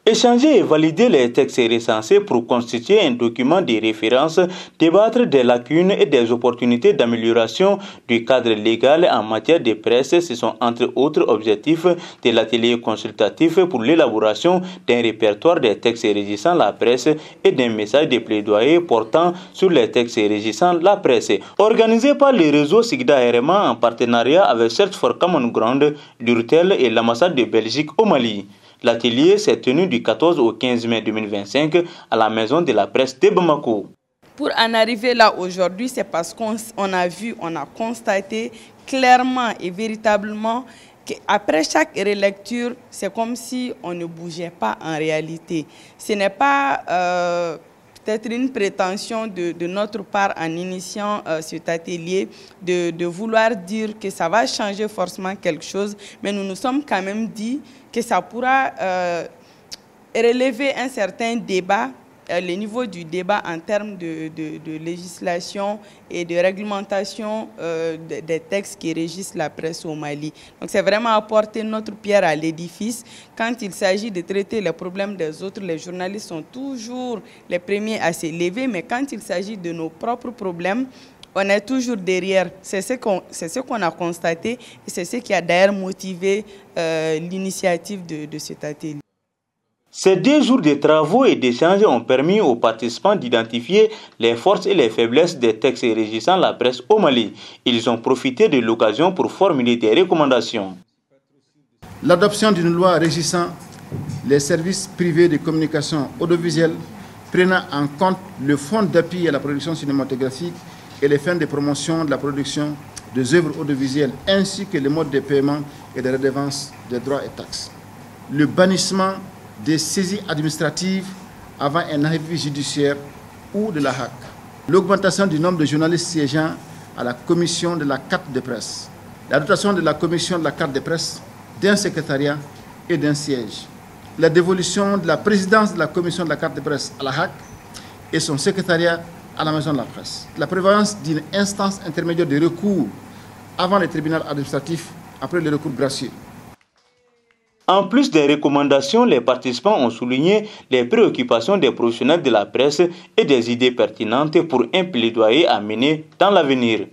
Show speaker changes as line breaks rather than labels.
Échanger et valider les textes recensés pour constituer un document de référence, débattre des lacunes et des opportunités d'amélioration du cadre légal en matière de presse, ce sont entre autres objectifs de l'atelier consultatif pour l'élaboration d'un répertoire des textes régissant la presse et d'un message de plaidoyer portant sur les textes régissant la presse. Organisé par le réseau Sigda RMA en partenariat avec Search for Common Ground, l'URTEL et l'ambassade de Belgique au Mali. L'atelier s'est tenu du 14 au 15 mai 2025 à la Maison de la Presse de Bamako.
Pour en arriver là aujourd'hui, c'est parce qu'on a constaté clairement et véritablement qu'après chaque relecture, c'est comme si on ne bougeait pas en réalité. Ce n'est pas peut-être une prétention de notre part en initiant cet atelier de vouloir dire que ça va changer forcément quelque chose, mais nous nous sommes quand même dit que ça pourra relever un certain débat, le niveau du débat en termes de législation et de réglementation des textes qui régissent la presse au Mali. Donc c'est vraiment apporter notre pierre à l'édifice. Quand il s'agit de traiter les problèmes des autres, les journalistes sont toujours les premiers à se lever, mais quand il s'agit de nos propres problèmes, on est toujours derrière. C'est ce qu'on a constaté et c'est ce qui a d'ailleurs motivé l'initiative de cet atelier.
Ces 2 jours de travaux et d'échanges ont permis aux participants d'identifier les forces et les faiblesses des textes régissant la presse au Mali. Ils ont profité de l'occasion pour formuler des recommandations.
L'adoption d'une loi régissant les services privés de communication audiovisuelle prenant en compte le fonds d'appui à la production cinématographique et les fins de promotion de la production des œuvres audiovisuelles ainsi que les modes de paiement et de redevance des droits et taxes. Le bannissement des saisies administratives avant un avis judiciaire ou de la HAC. L'augmentation du nombre de journalistes siégeant à la commission de la carte de presse. La dotation de la commission de la carte de presse d'un secrétariat et d'un siège. La dévolution de la présidence de la commission de la carte de presse à la HAC et son secrétariat à la maison de la presse. La prévalence d'une instance intermédiaire de recours avant le tribunal administratif après le recours gracieux.
En plus des recommandations, les participants ont souligné les préoccupations des professionnels de la presse et des idées pertinentes pour un plaidoyer à mener dans l'avenir.